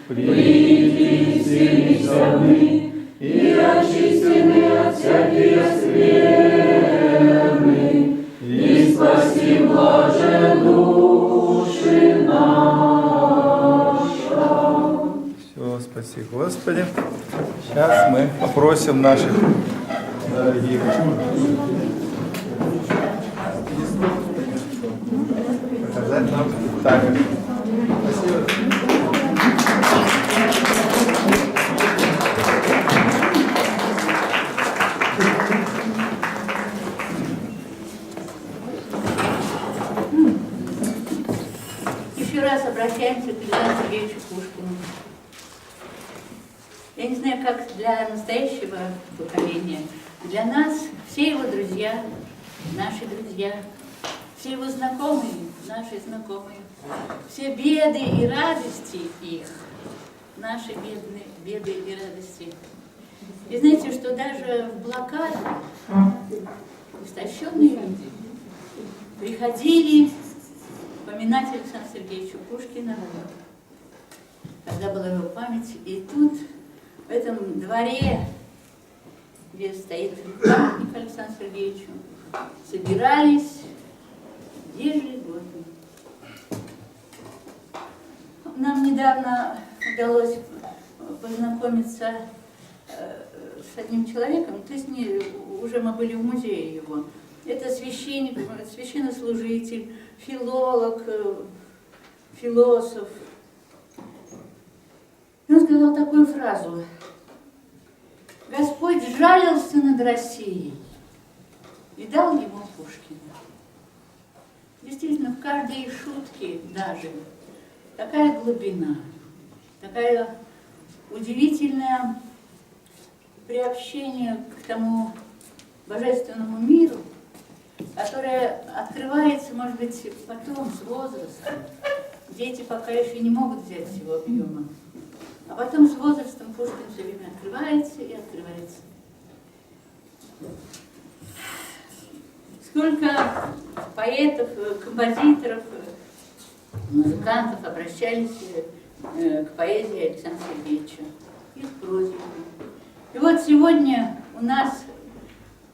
Принесемся мы, и очистены от всякие скверны, и спаси блаже души наша. Все, спаси Господи. Сейчас мы попросим наших дорогих показать нам спектакль. Спасибо. Еще раз обращаемся к Александру Сергеевичу Пушкину. Я не знаю, как для настоящего поколения, для нас все его друзья, наши друзья, все его знакомые, наши знакомые, все беды и радости их, наши беды и радости. И знаете, что даже в блокаду истощенные люди приходили поминать Александра Сергеевича Пушкина, когда была его память, и тут, в этом дворе, где стоит памятник Александру Сергеевичу, собирались ежегодно. Нам недавно удалось познакомиться с одним человеком, то есть уже мы были в музее его. Это священник, священнослужитель, филолог, философ. И он сказал такую фразу: Господь жалился над Россией и дал ему Пушкина. Действительно, в каждой шутке даже такая глубина, такая удивительное приобщение к тому божественному миру, которое открывается, может быть, потом, с возрастом. Дети пока еще не могут взять всего объема. А потом с возрастом Пушкин все время открывается и открывается. Сколько поэтов, композиторов, музыкантов обращались к поэзии Александра Сергеевича и к прозе. И вот сегодня у нас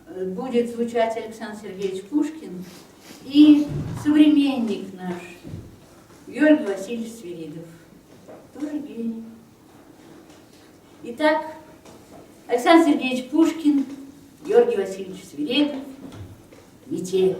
будет звучать Александр Сергеевич Пушкин и современник наш Георгий Васильевич Свиридов, тоже гений. Итак, Александр Сергеевич Пушкин, Георгий Васильевич Свиридов, «Метель».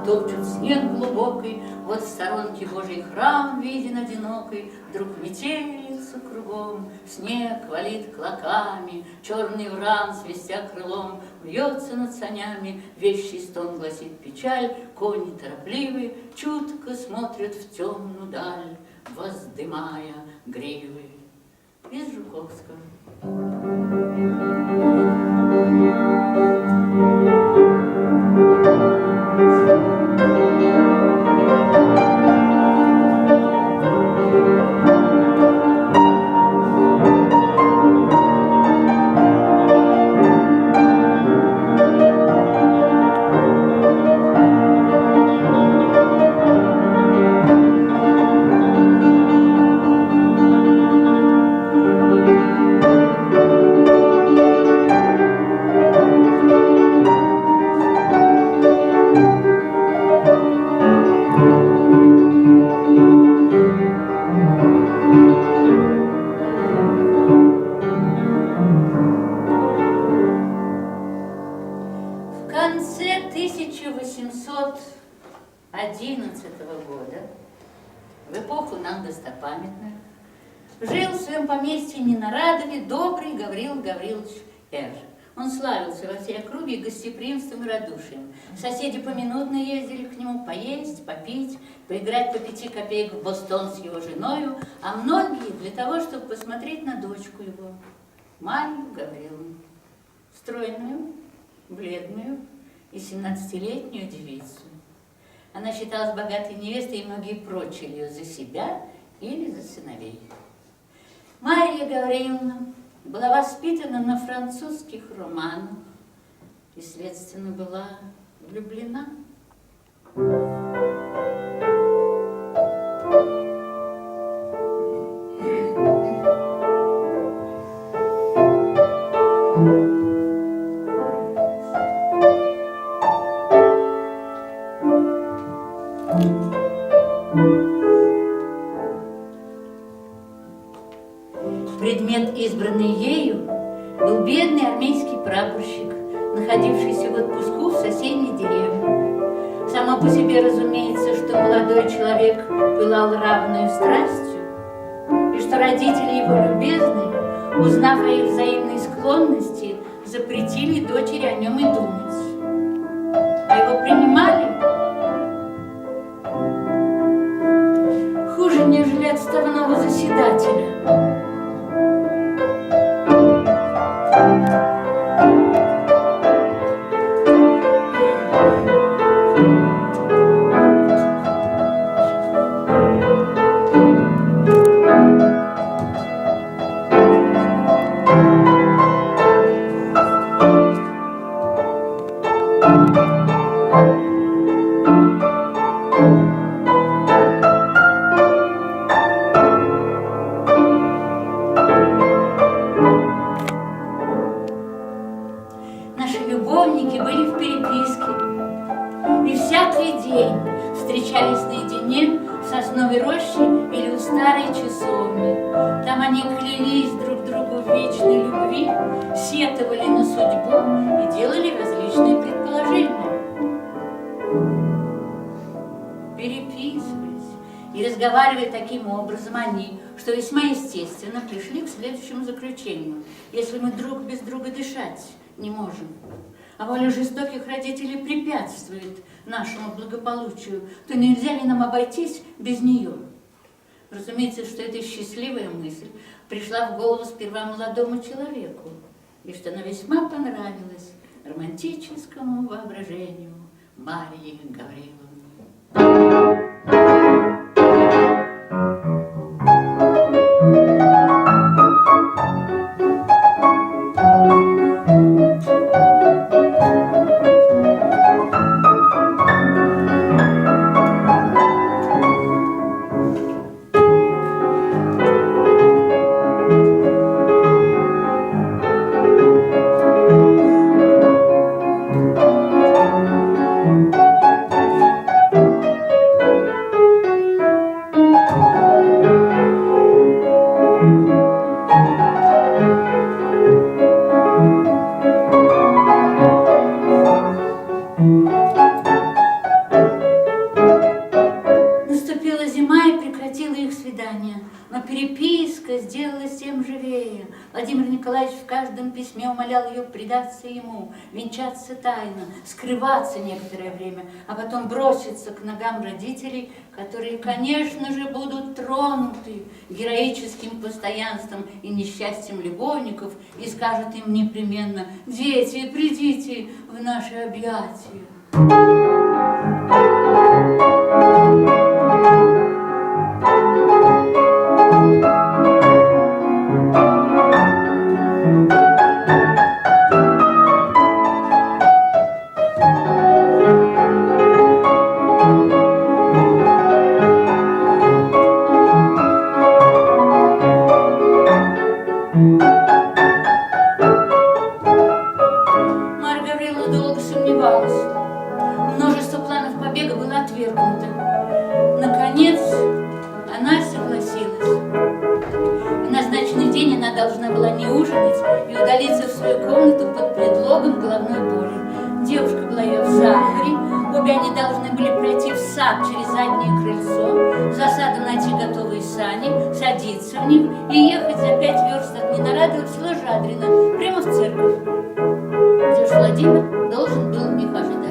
Топчут снег глубокий, вот в сторонке Божий храм виден одинокий, вдруг метелится кругом, снег валит клоками, черный вран, свистя крылом, вьется над санями, вещий стон гласит печаль, кони торопливы, чутко смотрят в темную даль, воздымая гривы. Из Жуковского. В конце 1811 года, в эпоху нам достопамятную, жил в своем поместье Ненарадове добрый Гаврил Гаврилович Р. Он славился во всей округе гостеприимством и радушием. Соседи поминутно ездили к нему поесть, попить, поиграть по 5 копеек в бостон с его женою, а многие для того, чтобы посмотреть на дочку его, Марью Гавриловну, стройную, бледную и 17-летнюю девицу. Она считалась богатой невестой, и многие прочили ее за себя или за сыновей. Марья Гавриловна была воспитана на французских романах и, следственно, была влюблена. Предмет, избранный ею, был бедный армейский прапорщик, находившийся в отпуску в соседней деревне. Само по себе разумеется, что молодой человек пылал равную страстью, и что родители его любезные, узнав о их взаимной склонности, запретили дочери о нем и думать. А его принимали хуже, нежели отставного заседателя. Любовники были в переписке и всякий день встречались наедине в сосновой роще или у старой часовни. Там они клялись друг другу в вечной любви, сетовали на судьбу и делали различные предположения. Переписывались и разговаривали таким образом они, что весьма естественно пришли к следующему заключению: если мы друг без друга дышать не можем, а воля жестоких родителей препятствует нашему благополучию, то нельзя ли нам обойтись без нее? Разумеется, что эта счастливая мысль пришла в голову сперва молодому человеку, и что она весьма понравилась романтическому воображению Марьи Гавриловны. Владимир Николаевич в каждом письме умолял ее предаться ему, венчаться тайно, скрываться некоторое время, а потом броситься к ногам родителей, которые, конечно же, будут тронуты героическим постоянством и несчастьем любовников и скажут им непременно: «Дети, придите в наши объятия». Наконец, она согласилась. В назначенный день она должна была не ужинать и удалиться в свою комнату под предлогом головной боли. Девушка была ее в сахаре, обе они должны были пройти в сад через заднее крыльцо, за садом найти готовые сани, садиться в них и ехать за 5 верст от Ненарадова в село Жадрино, прямо в церковь, где уж Владимир должен был их ожидать.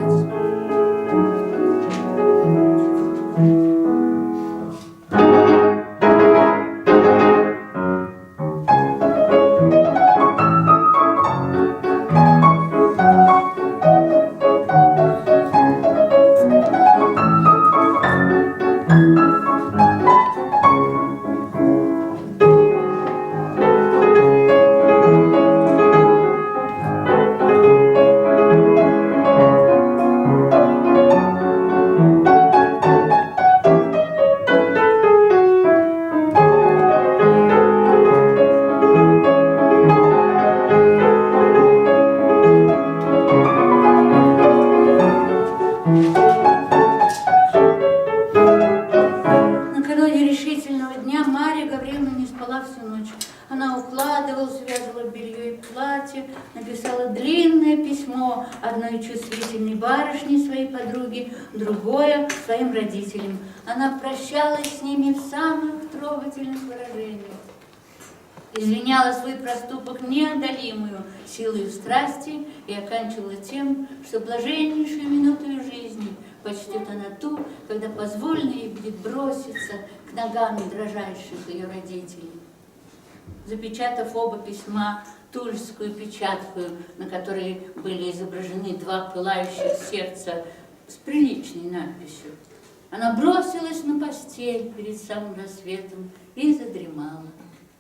одной барышне, своей подруге, другое своим родителям. Она прощалась с ними в самых трогательных выражениях. Извиняла свой проступок неодолимую силою страсти и оканчивала тем, что блаженнейшую минуту жизни почтет она ту, когда позволено ей будет броситься к ногам дрожащих ее родителей. Запечатав оба письма, тульскую печатку, на которой были изображены два пылающих сердца с приличной надписью, она бросилась на постель перед самым рассветом и задремала.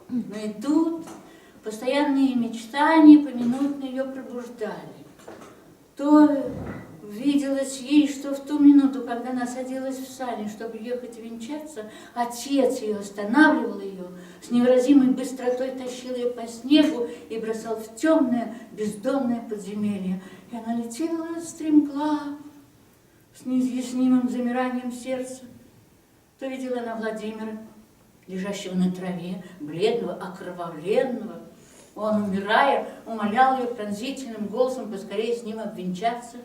Но и тут постоянные мечтания поминутно ее пробуждали. То виделось ей, что в ту минуту, когда она садилась в сани, чтобы ехать венчаться, отец ее останавливал ее, с невыразимой быстротой тащил ее по снегу и бросал в темное, бездонное подземелье. И она летела стремглав, с неизъяснимым замиранием сердца. То видела она Владимира, лежащего на траве, бледного, окровавленного. Он, умирая, умолял ее пронзительным голосом поскорее с ним обвенчаться.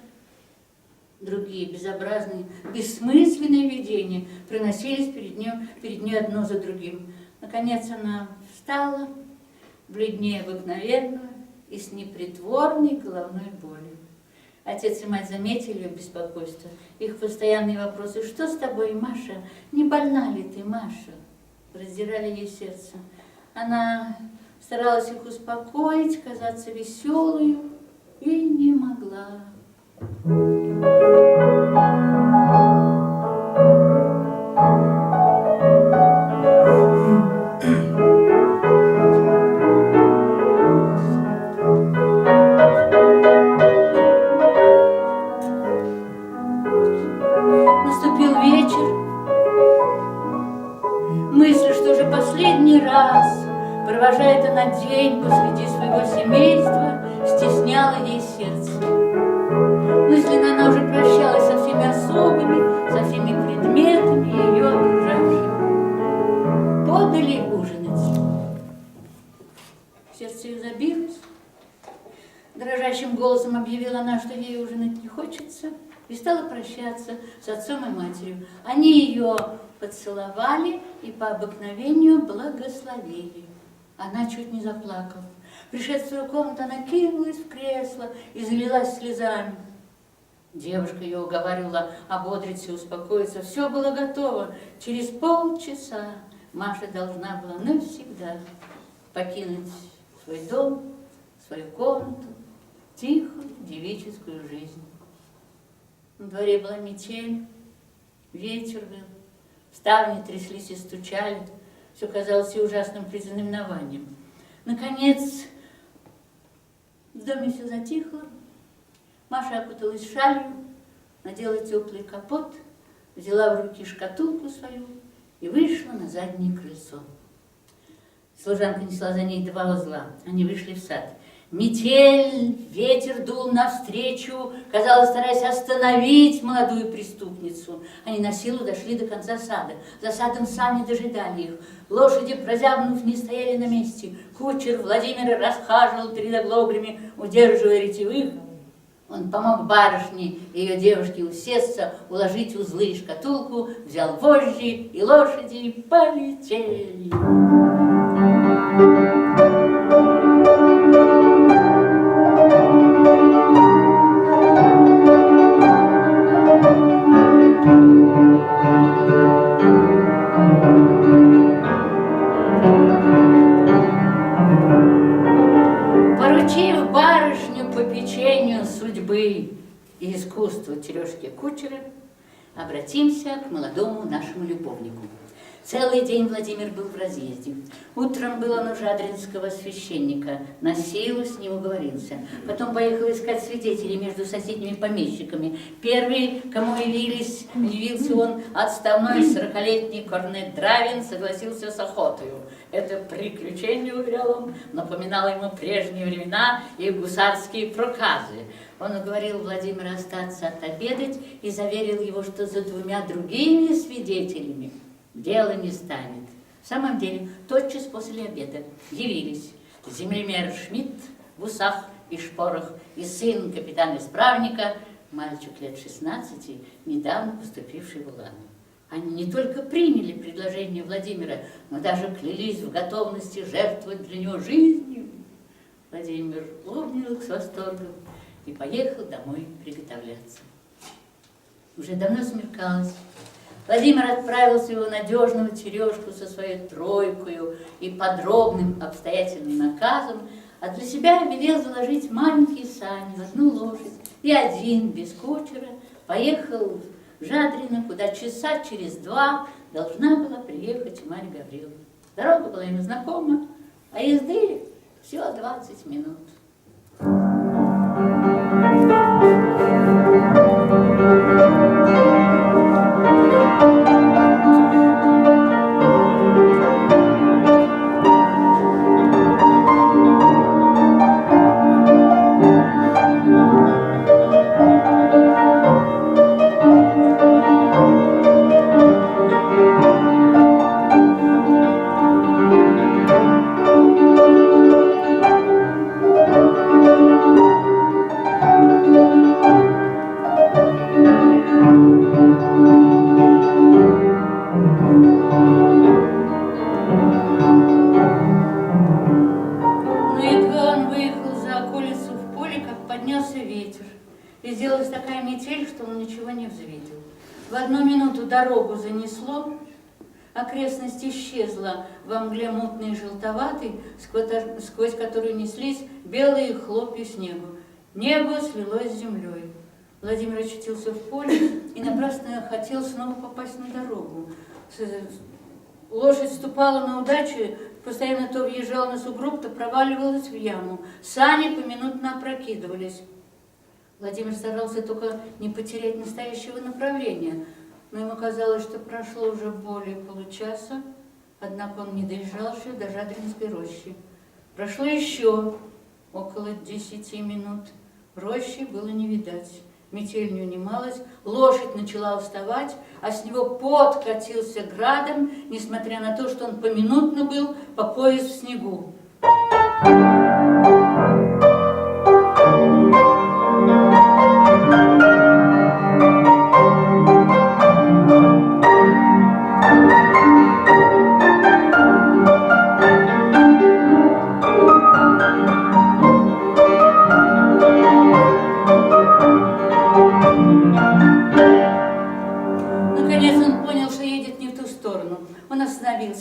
Другие безобразные, бессмысленные видения проносились перед ней одно за другим. Наконец она встала, бледнее обыкновенного и с непритворной головной болью. Отец и мать заметили ее беспокойство, их постоянные вопросы: «Что с тобой, Маша? Не больна ли ты, Маша?» Раздирали ей сердце. Она старалась их успокоить, казаться веселой, и не могла. Наступил вечер. Мысль, что же последний раз провожает она день посреди своего семейства, стесняла ей сердце. Мысленно она уже прощалась со всеми особами, со всеми предметами ее окружавшими. Подали ужинать. Сердце ее забилось. Дрожащим голосом объявила она, что ей ужинать не хочется, и стала прощаться с отцом и матерью. Они ее поцеловали и по обыкновению благословили. Она чуть не заплакала. Пришед в свою комнату, она кинулась в кресло и залилась слезами. Девушка ее уговаривала ободриться и успокоиться. Все было готово. Через полчаса Маша должна была навсегда покинуть свой дом, свою комнату, тихую девическую жизнь. На дворе была метель, ветер был, ставни тряслись и стучали. Все казалось ей ужасным предзнаменованием. Наконец, в доме все затихло. Маша окуталась шалью, надела теплый капот, взяла в руки шкатулку свою и вышла на заднее крыльцо. Служанка несла за ней 2 узла. Они вышли в сад. Метель, ветер дул навстречу, казалось, стараясь остановить молодую преступницу. Они на силу дошли до конца сада. За садом сани дожидали их. Лошади, прозябнув, не стояли на месте. Кучер Владимир расхаживал перед оглоблями, удерживая ретивых. Он помог барышне и ее девушке усесться, уложить узлы и шкатулку, взял вожжи, и лошади полетели. Поручив барышню попечению судьбы и искусству Терешки Кучера, обратимся к молодому нашему любовнику. Целый день Владимир был в разъезде. Утром был он у жадринского священника, на силу с ним уговорился. Потом поехал искать свидетелей между соседними помещиками. Первый, кому явился он, отставной 40-летний корнет Дравин, согласился с охотою. Это приключение, уверял он, напоминало ему прежние времена и гусарские проказы. Он уговорил Владимира остаться отобедать и заверил его, что за 2 другими свидетелями дело не станет. В самом деле, тотчас после обеда явились землемер Шмидт в усах и шпорах и сын капитана-исправника мальчик лет 16, недавно поступивший в Улан. Они не только приняли предложение Владимира, но даже клялись в готовности жертвовать для него жизнью. Владимир обнял их с восторгом и поехал домой приготовляться. Уже давно смеркалось. Владимир отправил своего надежного Терешку со своей тройкою и подробным обстоятельным наказом, а для себя велел заложить маленькие сани в одну лошадь, и один, без кучера, поехал в Жадрино, куда часа через 2 должна была приехать Марья Гавриловна. Дорога была ему знакома, а езды всего 20 минут. Дорогу занесло, окрестность исчезла во мгле мутной и желтоватой, сквозь которую неслись белые хлопья снегу. Небо слилось с землей. Владимир очутился в поле и напрасно хотел снова попасть на дорогу. Лошадь ступала на удачу, постоянно то въезжала на сугроб, то проваливалась в яму. Сани поминутно опрокидывались. Владимир старался только не потерять настоящего направления, но ему казалось, что прошло уже более получаса, однако он не доезжал еще до Жадринской рощи. Прошло еще около 10 минут. Рощи было не видать. Метель не унималась, лошадь начала уставать, а с него пот катился градом, несмотря на то, что он поминутно был по пояс в снегу.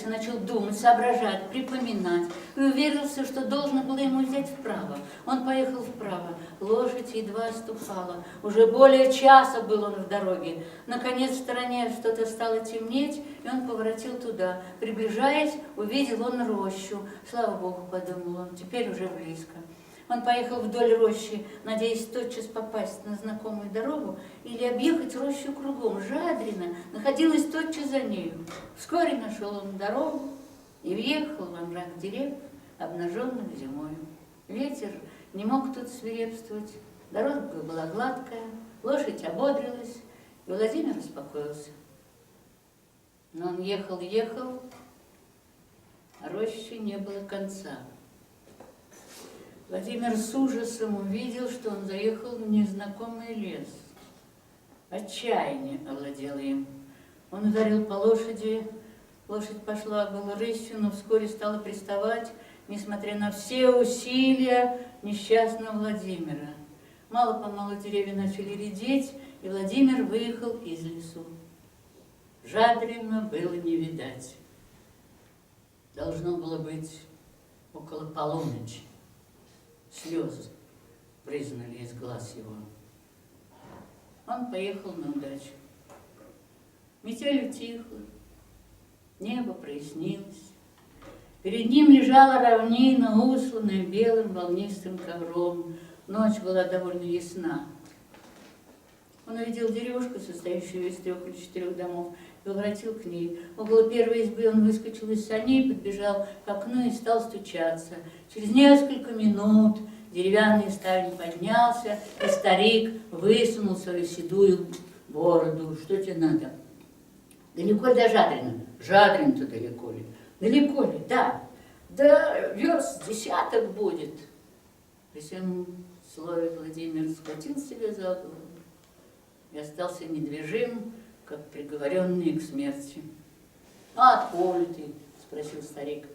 Начал думать, соображать, припоминать и уверился, что должно было ему взять вправо. Он поехал вправо, лошадь едва ступала. Уже более часа был он в дороге. Наконец в стороне что-то стало темнеть, и он поворотил туда. Приближаясь, увидел он рощу. Слава Богу, подумал он, теперь уже близко. Он поехал вдоль рощи, надеясь тотчас попасть на знакомую дорогу или объехать рощу кругом. Жадрино находилась тотчас за нею. Вскоре нашел он дорогу и въехал во мрак дерев, обнаженных зимою. Ветер не мог тут свирепствовать, дорога была гладкая, лошадь ободрилась, и Владимир успокоился. Но он ехал, а рощи не было конца. Владимир с ужасом увидел, что он заехал в незнакомый лес. Отчаяние овладело им. Он ударил по лошади, лошадь пошла было рысью, но вскоре стала приставать, несмотря на все усилия несчастного Владимира. Мало-помалу деревья начали редеть, и Владимир выехал из лесу. Жадрино было не видать. Должно было быть около полуночи. Слезы брызнули из глаз его. Он поехал на удачу. Метель утихла, небо прояснилось. Перед ним лежала равнина, усланная белым волнистым ковром. Ночь была довольно ясна. Он увидел деревушку, состоящую из 3 или 4 домов, и обратил к ней. Около первой избы он выскочил из саней, подбежал к окну и стал стучаться. Через несколько минут деревянный ставень поднялся, и старик высунул свою седую бороду. Что тебе надо? Далеко ли до Жадрина? Жадрин-то далеко ли? Далеко ли? Да. Да, верст 10 будет. При всем слове Владимир схватил себя за голову и остался недвижим, как приговоренный к смерти. «А откуда ты?» – спросил старик.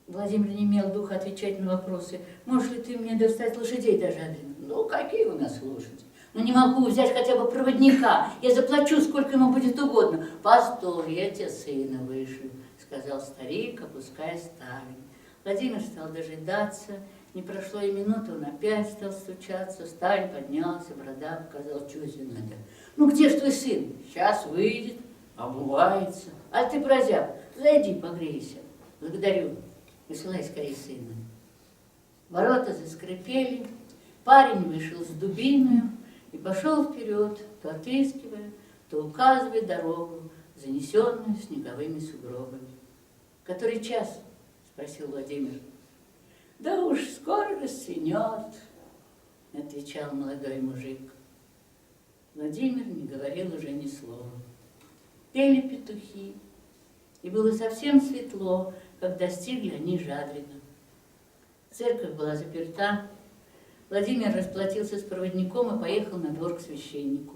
Владимир не имел духа отвечать на вопросы. «Можешь ли ты мне достать лошадей даже один?» «Ну, какие у нас лошади?» «Ну, не могу взять хотя бы проводника. Я заплачу, сколько ему будет угодно». «Постой, я тебе сына вышлю», – сказал старик, опуская ставень. Владимир стал дожидаться. Не прошло и минуты, он опять стал стучаться. Ставень поднялся, борода показал, что тебе надо. «Ну, где ж твой сын?» «Сейчас выйдет, обувается». «А ты, прозяб, зайди, погрейся». «Благодарю. Высылай скорее сына». Ворота заскрипели, парень вышел с дубиною и пошел вперед, то отыскивая, то указывая дорогу, занесенную снеговыми сугробами. «Который час?» – спросил Владимир. «Да уж скоро рассвенет», – отвечал молодой мужик. Владимир не говорил уже ни слова. Пели петухи, и было совсем светло, как достигли они Жадрина. Церковь была заперта. Владимир расплатился с проводником и поехал на двор к священнику.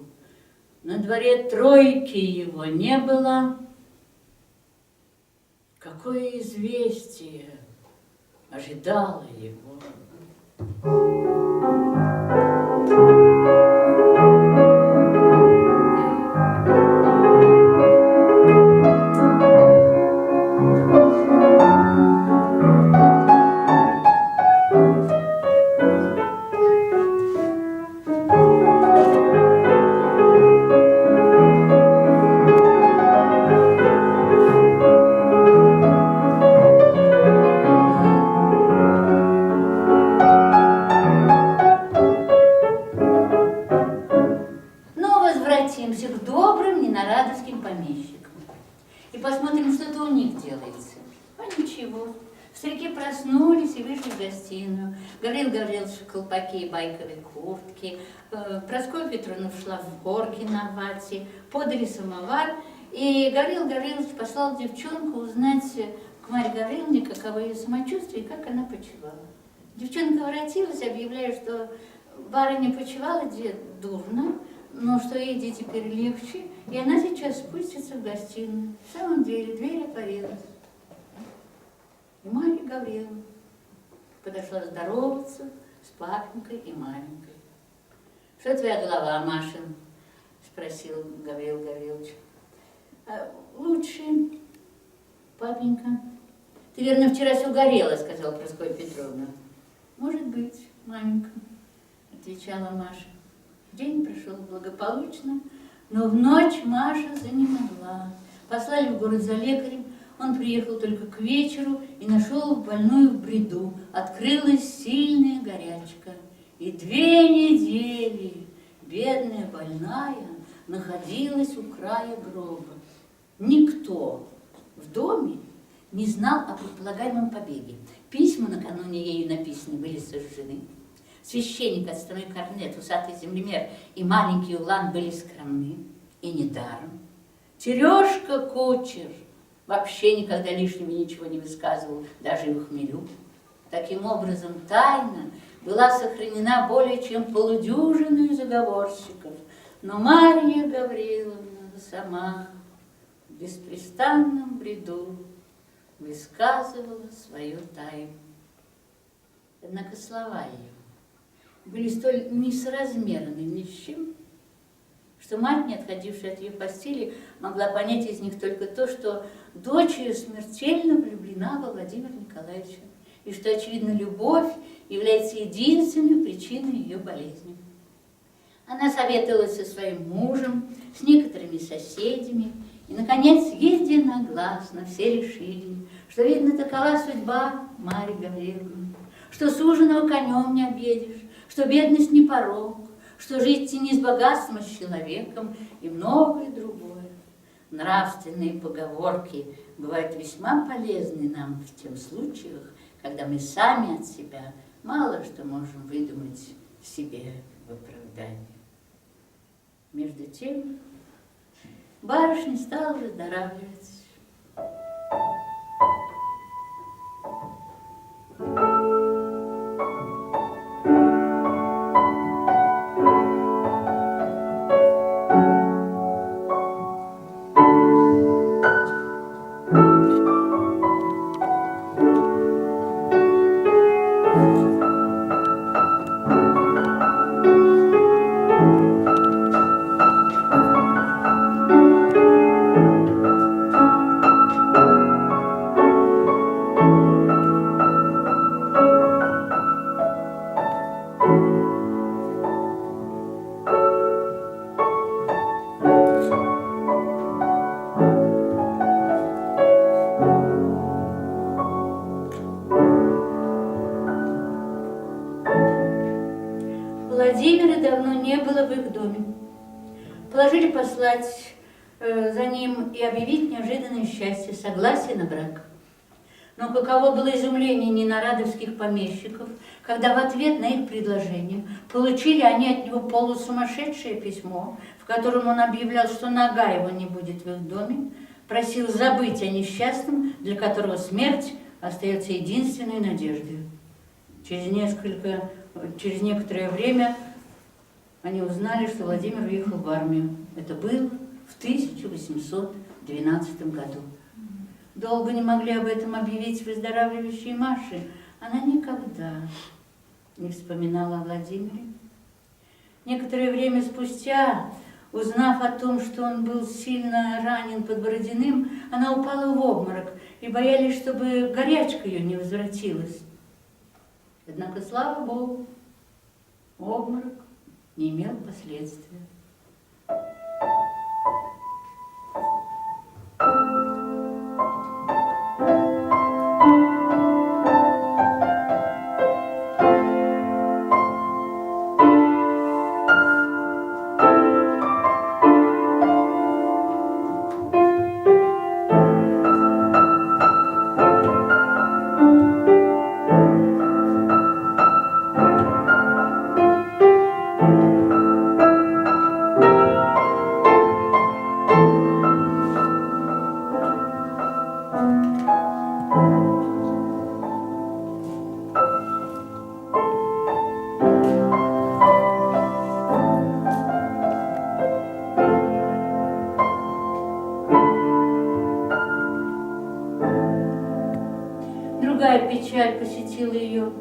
На дворе тройки его не было. Какое известие ожидало его! Возвратимся к добрым ненарадовским помещикам и посмотрим, что-то у них делается. А ничего. Старики проснулись и вышли в гостиную. Гаврил Гаврилович в колпаке и байковой куртке. Прасковья Петровна шла в горке на вате. Подали самовар. И Гаврил Гаврилович послал девчонку узнать к Марье Гавриловне, каково ее самочувствие и как она почивала. Девчонка воротилась, объявляя, что барыня почивала дурно, но что ей теперь легче, и она сейчас спустится в гостиную. В самом деле дверь отворилась. И Марья Гавриловна подошла здороваться с папенькой и маменькой. «Что твоя голова, Маша?» – спросил Гаврил Гаврилович. «Лучше, папенька». «Ты, верно, вчера все горела», – сказала Прасковья Петровна. «Может быть, маменька», – отвечала Маша. День прошел благополучно, но в ночь Маша занемогла. Послали в город за лекарем. Он приехал только к вечеру и нашел больную в бреду. Открылась сильная горячка. И 2 недели бедная больная находилась у края гроба. Никто в доме не знал о предполагаемом побеге. Письма, накануне ею написаны, были сожжены. Священник, отставной корнет, усатый землемер и маленький улан были скромны, и недаром. Терешка кучер вообще никогда лишнего ничего не высказывал, даже и в хмелю. Таким образом, тайна была сохранена более чем полудюжиной заговорщиков, но Марья Гавриловна сама в беспрестанном бреду высказывала свою тайну. Однако слова ее были столь несоразмерны ни с чем, что мать, не отходившая от ее постели, могла понять из них только то, что дочь ее смертельно влюблена во Владимира Николаевича, и что, очевидно, любовь является единственной причиной ее болезни. Она советовалась со своим мужем, с некоторыми соседями, и, наконец, единогласно все решили, что, видно, такова судьба Марьи Гавриловны, что суженого конем не объедешь, что бедность не порок, что жить не с богатством, а с человеком и многое другое. Нравственные поговорки бывают весьма полезны нам в тех случаях, когда мы сами от себя мало что можем выдумать себе в оправдание. Между тем барышня стала выздоравливать. положили послать за ним и объявить неожиданное счастье, согласие на брак. Но каково было изумление ненарадовских помещиков, когда в ответ на их предложение получили они от него полусумасшедшее письмо, в котором он объявлял, что нога его не будет в их доме, просил забыть о несчастном, для которого смерть остается единственной надеждой. Через некоторое время они узнали, что Владимир уехал в армию. Это было в 1812 году. Долго не могли об этом объявить выздоравливающей Маше. Она никогда не вспоминала о Владимире. Некоторое время спустя, узнав о том, что он был сильно ранен под Бородиным, она упала в обморок и боялись, чтобы горячка ее не возвратилась. Однако, слава Богу, обморок не имел последствий. Другая печаль посетила ее.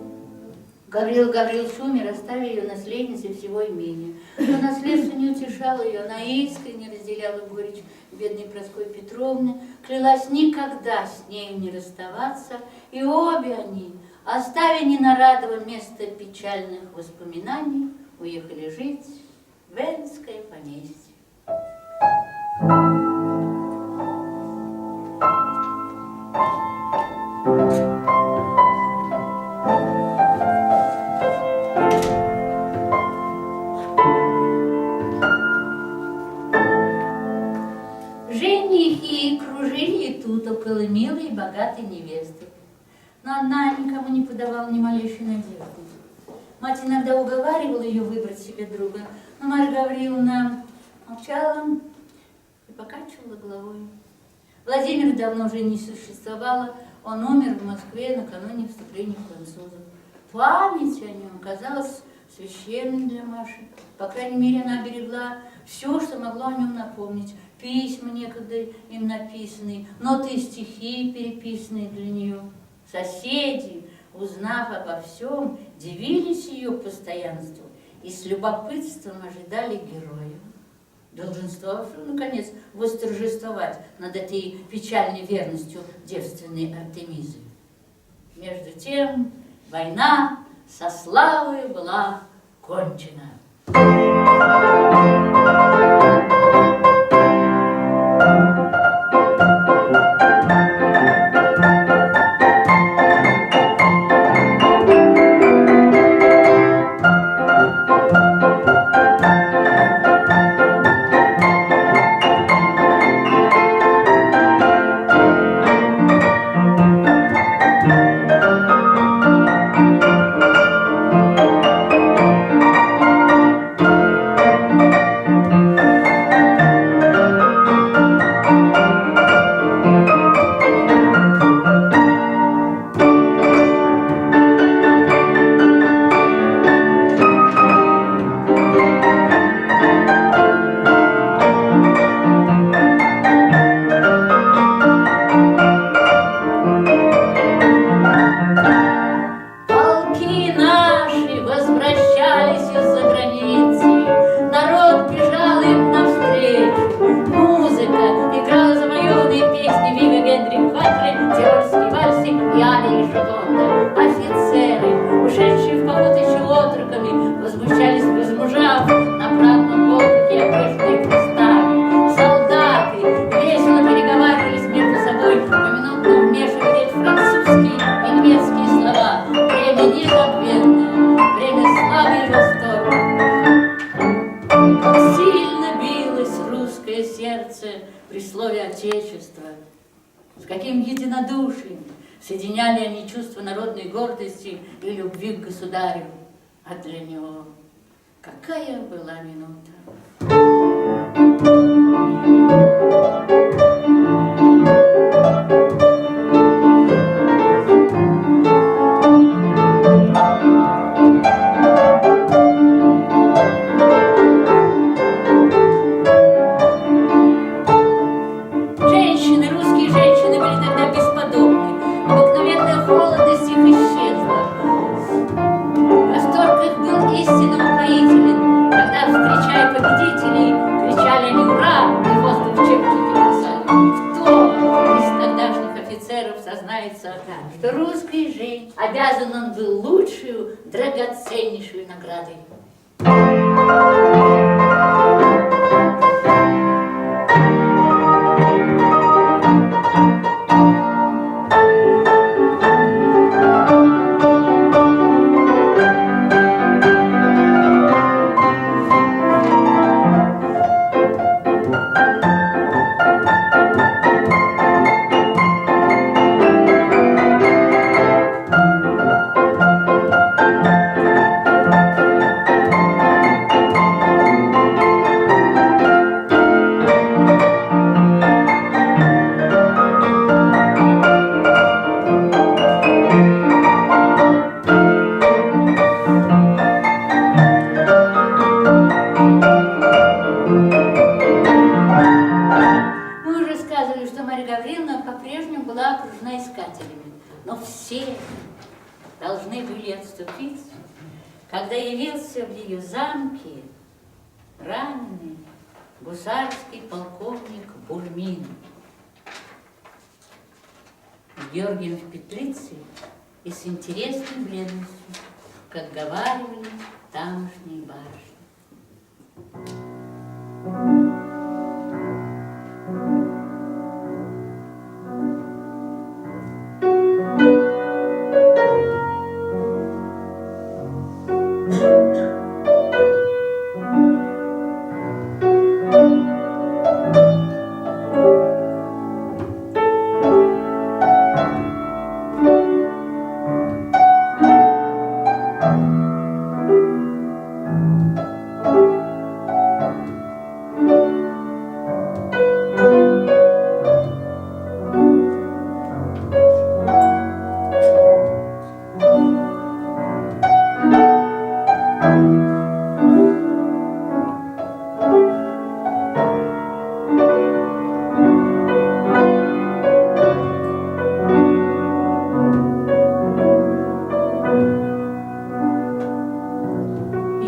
Гаврил Гаврилович умер, оставив ее наследницей всего имения. Но наследство не утешало ее, она искренне разделяла горечь бедной Прасковьи Петровны, клялась никогда с нею не расставаться, и обе они, оставя Ненарадово место печальных воспоминаний, уехали жить в Венское поместье. Женихи кружили и тут около милой и богатой невесты. Но она никому не подавала ни малейшей надежды. Мать иногда уговаривала ее выбрать себе друга, но Марья Гавриловна молчала и покачивала головой. Владимир давно уже не существовало, он умер в Москве накануне вступления французов. Память о нем казалась священной для Маши. По крайней мере, она берегла все, что могло о нем напомнить. Письма некогда им написанные, ноты и стихи, переписанные для нее. Соседи, узнав обо всем, дивились ее постоянству и с любопытством ожидали героя, долженствовавшего, наконец, восторжествовать над этой печальной верностью девственной Артемизы. Между тем, война со славой была кончена. при слове «отечество», с каким единодушием соединяли они чувство народной гордости и любви к государю. А для него какая была минута! Женщины, русские женщины были тогда бесподобны. Обыкновенная холодность их исчезла. Восторг их был истинно упоителен. Когда, встречая победителей, кричали они «Ура!» и воздух чепчики бросали. Кто из тогдашних офицеров сознается, что русской женщине обязан он был лучшую, драгоценнейшую наградой? Но все должны были отступиться, когда явился в ее замке раненый гусарский полковник Бурмин. Георгием в петлице и с интересной бледностью, как говаривали тамошние барышни.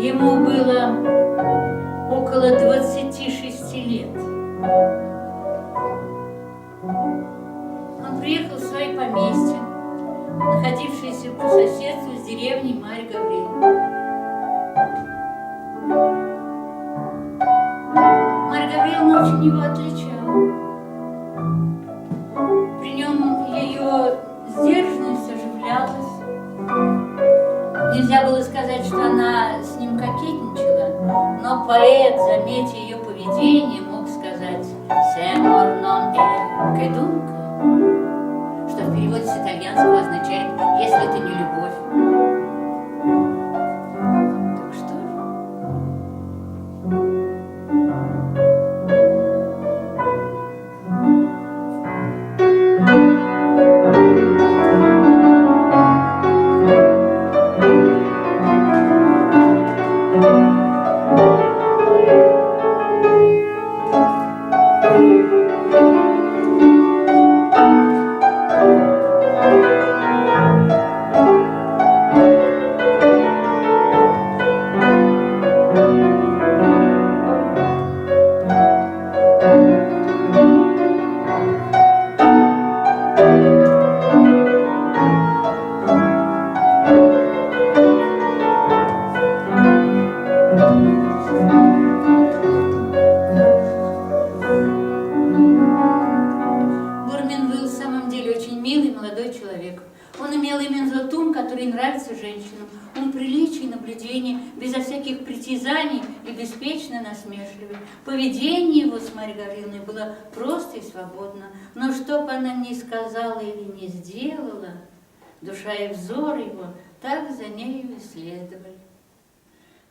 Ему было около 26 лет. Он приехал в свое поместье, находившееся по соседству с деревней Марьи Гавриловны. Марья Гавриловна очень его отличала. При нем ее сдержанность оживлялась. Нельзя было сказать, что она с ним кокетничала, но поэт, заметя ее поведение, мог сказать «se amor non è che dunque», что в переводе с итальянского означает «если это не любовь». Так что же? беспечно насмешливый. Поведение его с Марьей Гавриловной было просто и свободно. Но что бы она ни сказала или не сделала, душа и взор его так за нею и следовали.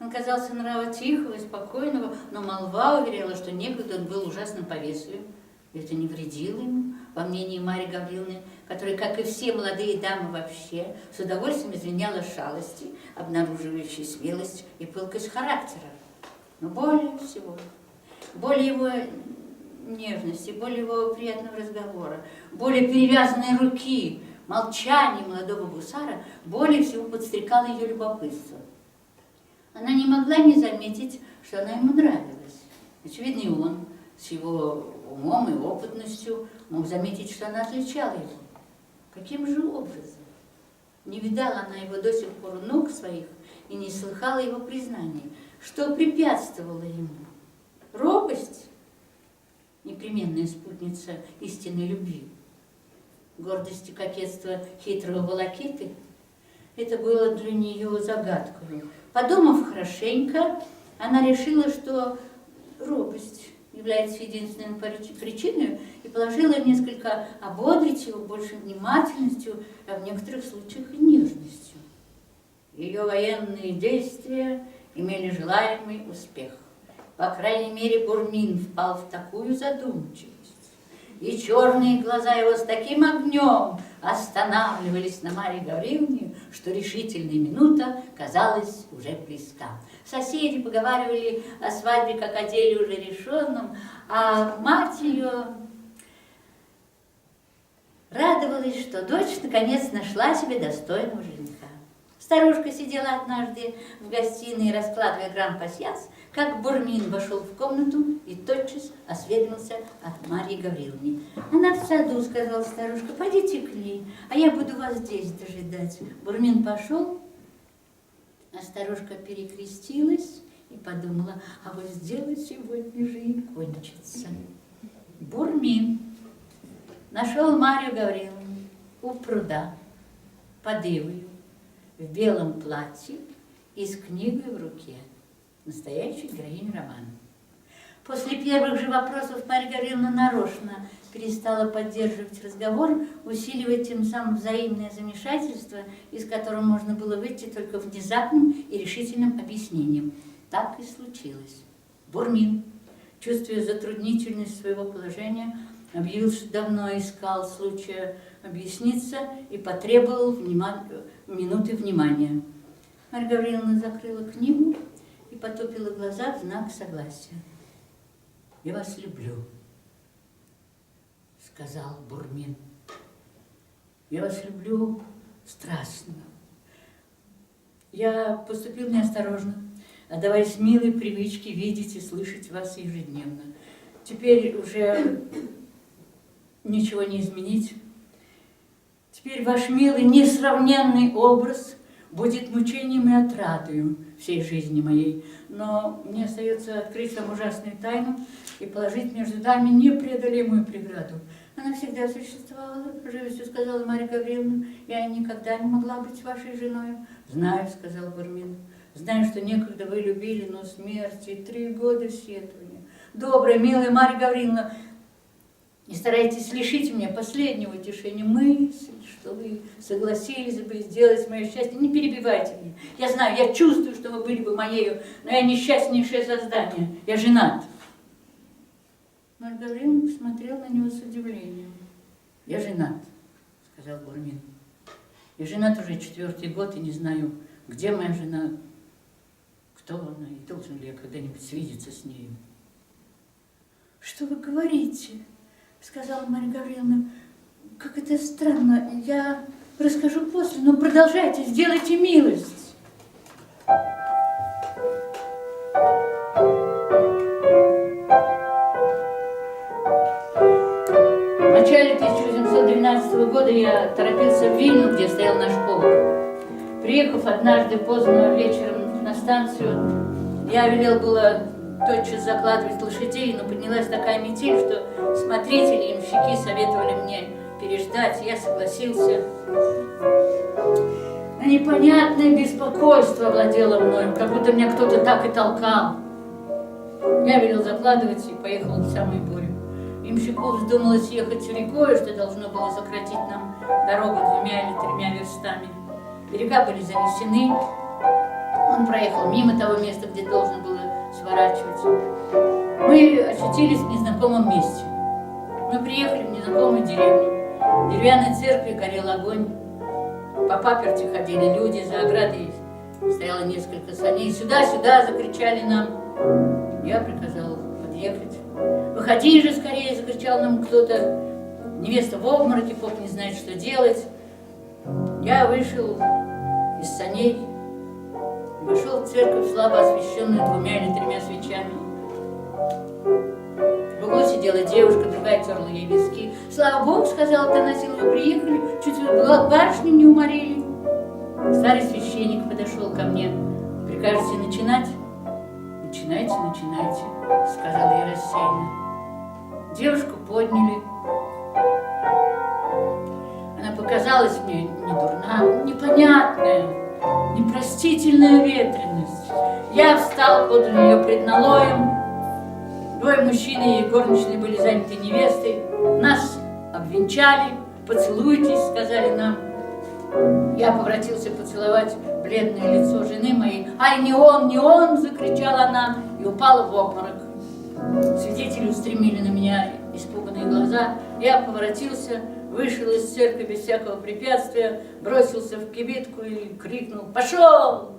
Он казался нрава тихого и спокойного, но молва уверяла, что некогда он был ужасным повесою. Это не вредило ему, по мнению Марьи Гавриловны, которая, как и все молодые дамы вообще, с удовольствием извиняла шалости, обнаруживающие смелость и пылкость характера. Но более всего, более его нежности, более его приятного разговора, более перевязанной руки, молчания молодого гусара, более всего подстрекало ее любопытство. Она не могла не заметить, что она ему нравилась. Очевидно, и он с его умом и опытностью мог заметить, что она отличала его. Каким же образом? Не видала она его до сих пор у ног своих и не слыхала его признаний. Что препятствовало ему? Робость, непременная спутница истинной любви. Гордость и кокетство хитрого волокиты – это было для нее загадкой. Подумав хорошенько, она решила, что робость является единственной причиной, и положила несколько ободрить его большей внимательностью, а в некоторых случаях и нежностью. Ее военные действия имели желаемый успех. По крайней мере, Бурмин впал в такую задумчивость, и черные глаза его с таким огнем останавливались на Марье Гавриловне, что решительная минута казалась уже близка. Соседи поговаривали о свадьбе как о деле уже решенном, а мать ее радовалась, что дочь наконец нашла себе достойного жениха. Старушка сидела однажды в гостиной, раскладывая гран-пасьянс, как Бурмин вошел в комнату и тотчас осведомился от Марьи Гавриловны. «Она в саду», — сказала старушка, — «пойдите к ней, а я буду вас здесь дожидать». Бурмин пошел, а старушка перекрестилась и подумала, а вот сделать сегодня же и кончится. Бурмин нашел Марью Гавриловну у пруда под ивою, в белом платье и с книгой в руке. Настоящая героиня романа. После первых же вопросов Марья Гавриловна нарочно перестала поддерживать разговор, усиливая тем самым взаимное замешательство, из которого можно было выйти только внезапным и решительным объяснением. Так и случилось. Бурмин, чувствуя затруднительность своего положения, объявил, что давно искал случая объясниться и потребовал минуты внимания. Марья Гавриловна закрыла книгу и потупила глаза в знак согласия. «Я вас люблю», — сказал Бурмин. «Я вас люблю страстно. Я поступил неосторожно, отдаваясь милой привычке видеть и слышать вас ежедневно. Теперь уже ничего не изменить. Теперь ваш милый, несравненный образ будет мучением и отрадою всей жизни моей. Но мне остается открыть вам ужасную тайну и положить между нами непреодолимую преграду. Она всегда существовала, живостью сказала Марья Гавриловна. Я никогда не могла быть вашей женой. Знаю, сказал Бурмин. Знаю, что некогда вы любили, но смерти 3 года сетования. Добрая, милая Марья Гавриловна, не старайтесь лишить меня последнего утешения. Мысль, что вы согласились бы сделать мое счастье. Не перебивайте меня. Я знаю, я чувствую, что вы были бы моею, но я несчастнейшее создание. Я женат. Марья Гавриловна посмотрела на него с удивлением. Я женат, сказал Бурмин. Я женат уже 4-й год и не знаю, где моя жена, кто она и должен ли я когда-нибудь свидеться с нею. Что вы говорите? Сказала Марья Гавриловна. Как это странно. Я расскажу после, но продолжайте, сделайте милость. В начале 1812 года я торопился в Вильну, где стоял наш полк. Приехав однажды поздно вечером на станцию, я велел было тотчас закладывать лошадей, но поднялась такая метель, что смотрители и ямщики советовали мне переждать. Я согласился. Но непонятное беспокойство овладело мною, как будто меня кто-то так и толкал. Я велел закладывать и поехал в самую бурю. Имщику вздумалось ехать рекой, что должно было сократить нам дорогу 2 или 3 верстами. Берега были занесены. Он проехал мимо того места, где должен было сворачивать. Мы очутились в незнакомом месте. Мы приехали в незнакомую деревню. В деревянной церкви горел огонь. По паперти ходили люди, за оградой стояло несколько саней. Сюда, сюда, закричали нам. Я приказал подъехать. Выходи же скорее, закричал нам кто-то. Невеста в обмороке, поп не знает, что делать. Я вышел из саней и вошел в церковь, слабо освещенную 2 или 3 свечами. В углу сидела девушка, другая терла ей виски. Слава Богу, сказала Танасил, вы приехали, чуть барышню не уморили. Старый священник подошел ко мне. Прикажете начинать? Начинайте, начинайте, сказала я рассеянно. Девушку подняли. Она показалась мне не дурна, непонятная, непростительная ветренность. Я встал подле нее пред налоем. 2 мужчины и горничные были заняты невестой. Нас обвенчали. Поцелуйтесь, сказали нам. Я поворотился поцеловать бледное лицо жены моей. «Ай, не он!» – закричала она и упала в обморок. Свидетели устремили на меня испуганные глаза. Я поворотился, вышел из церкви без всякого препятствия, бросился в кибитку и крикнул: «Пошел!»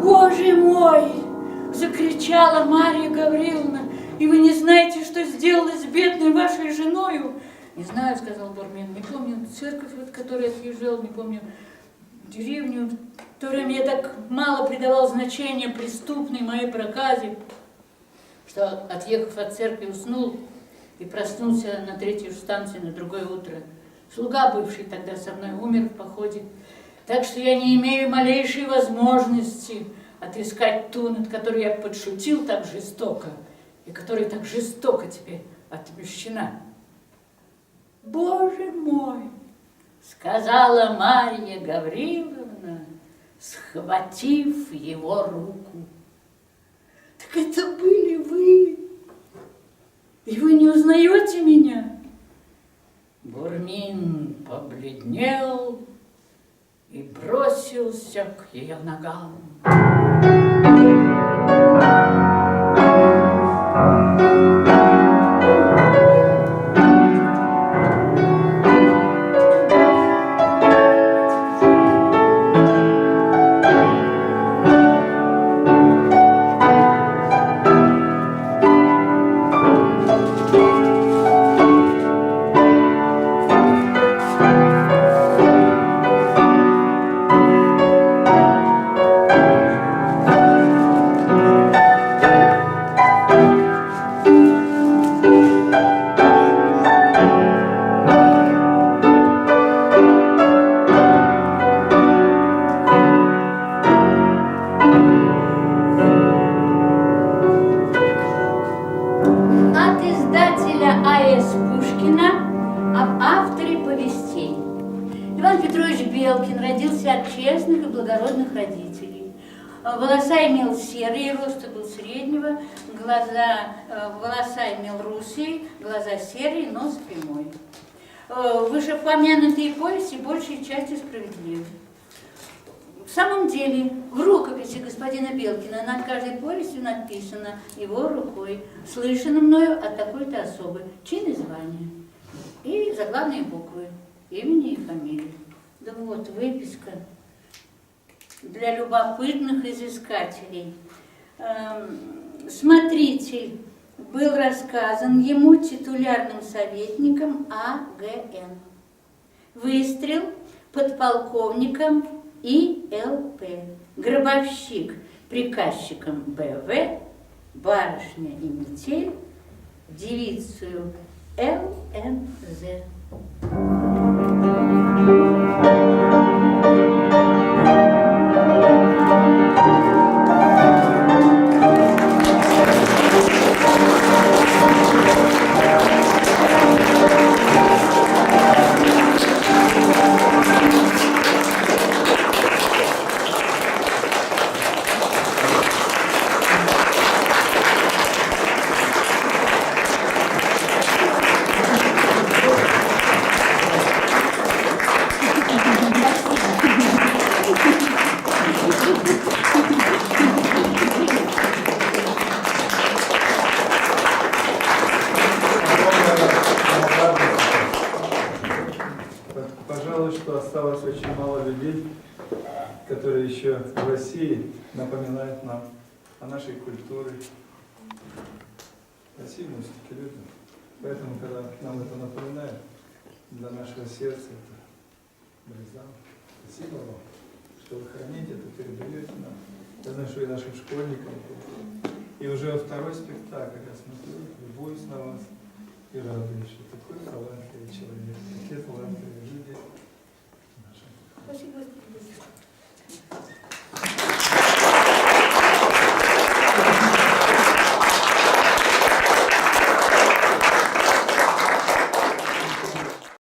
«Боже мой!» – закричала Марья Гавриловна. «И вы не знаете, что сделалось с бедной вашей женою?» «Не знаю», – сказал Бурмин. «Не помню церковь, от которой отъезжал, не помню деревню. В то время я так мало придавал значения преступной моей проказе, что, отъехав от церкви, уснул и проснулся на 3-й станции на другое утро. Слуга, бывший тогда со мной, умер в походе. Так что я не имею малейшей возможности отыскать ту, над которой я подшутил так жестоко, и которая так жестоко теперь отмщена». «Боже мой!» — сказала Марья Гавриловна, схватив его руку. «Так это были вы? И вы не узнаете меня?» Бурмин побледнел и бросился к ее ногам. Белкин родился от честных и благородных родителей. Волоса имел серые, роста был среднего, волоса имел русые, глаза серые, нос прямой. Вышеупомянутые повести большей частью справедливы. В самом деле, в рукописи господина Белкина над каждой повестью написано его рукой, слышано мною от такой-то особы, чин и звание, и заглавные буквы имени и фамилии. Да вот, выписка для любопытных изыскателей. Смотритель был рассказан ему титулярным советником А.Г.Н. Выстрел подполковником ИЛП, гробовщик приказчиком БВ, барышня и метель девицею ЛНЗ. Пожалуй, что осталось очень мало людей, которые еще в России напоминают нам о нашей культуре. Россию мы все-таки любим. Поэтому, когда нам это напоминает, для нашего сердца это бальзам. Спасибо вам, что вы храните это, передаете нам. Я знаю, что и нашим школьникам. И уже второй спектакль я смотрю, любуюсь на вас и радуюсь, что такой талантливый человек, такие талантливые люди. Спасибо.